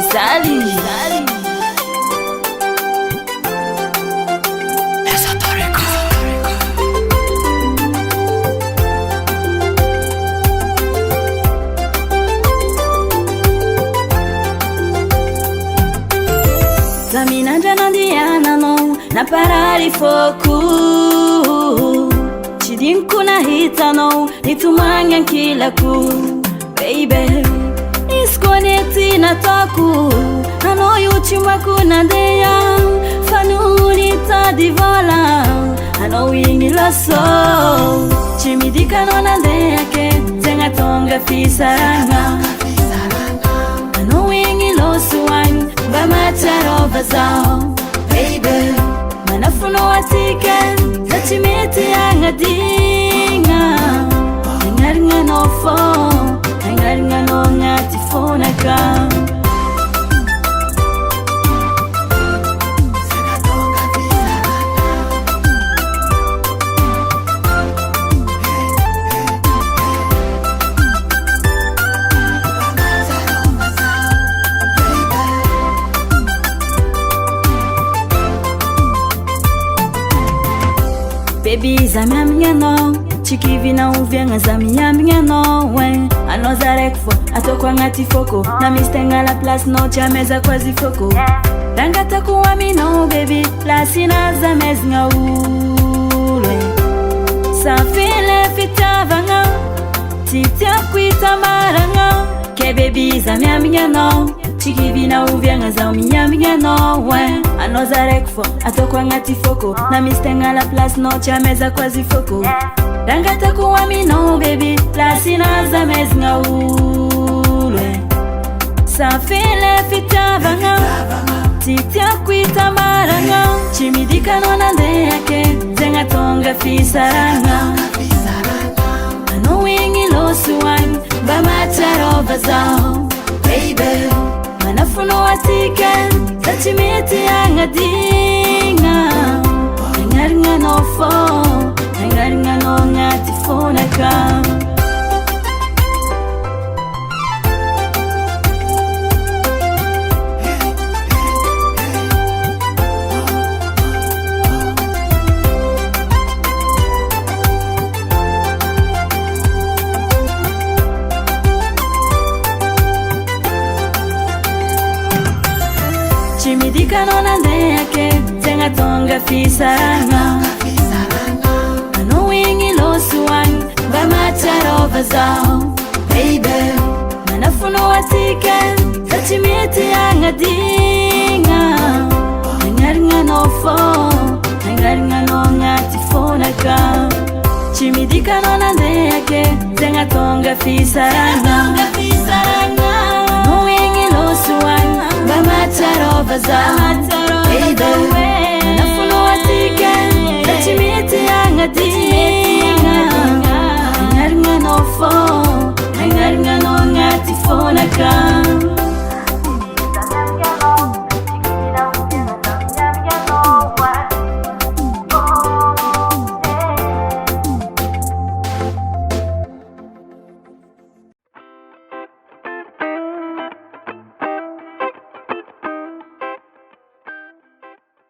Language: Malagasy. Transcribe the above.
Rosalie. Zaminandra nandiana no na parari foku chidinku na hita no nitumanya kila ku baby iskoneti na toku ano yuchimwa kuna deya fanuri ta divola ano wingi laso chimidika no na deya ke zenga tonga fisaranga ano wingi losu wang Mahatsiarova Zah, baby manafuno atike zachimiti angadinga ngaringa no phone ngaringa no ngati phone ka Baby zamia no chikivi na uvyanga zamia no we anozarekfo atokwa ngati foko na mistenga la place no chameza kwa zifoko rangata kuwa mino baby lasina zamezinga ulwe safile fitavanga titia kuita maranga ke baby zamia no chikivi na uvyanga zamia no we anozarekfo atokwa ngati foko na mistenga la place no chameza kwa zifoko rangata kuwa mino baby lasina zamezinga ulwe safile fitavanga titia kuita maranga chimidika no nande yake zenga tonga fisaranga ano wingi losu wang Mahatsiarova Zah, baby manafuno atike zachimiti angadinga ngaringa no phone ngaringa no ngati phone ka chimidika no nande yake zenga tonga fisaranga ano wingi losu wang Mahatsiarova Zah, baby manafuno atike zachimiti angadinga ngaringa no phone ngaringa no ngati phone ka chimidika no nande yake zenga tonga fisaranga ano wingi losu wang Mahatsiarova Zah, baby manafuno atike zachimiti angadinga ngaringa no phone ngaringa no ngati phone ka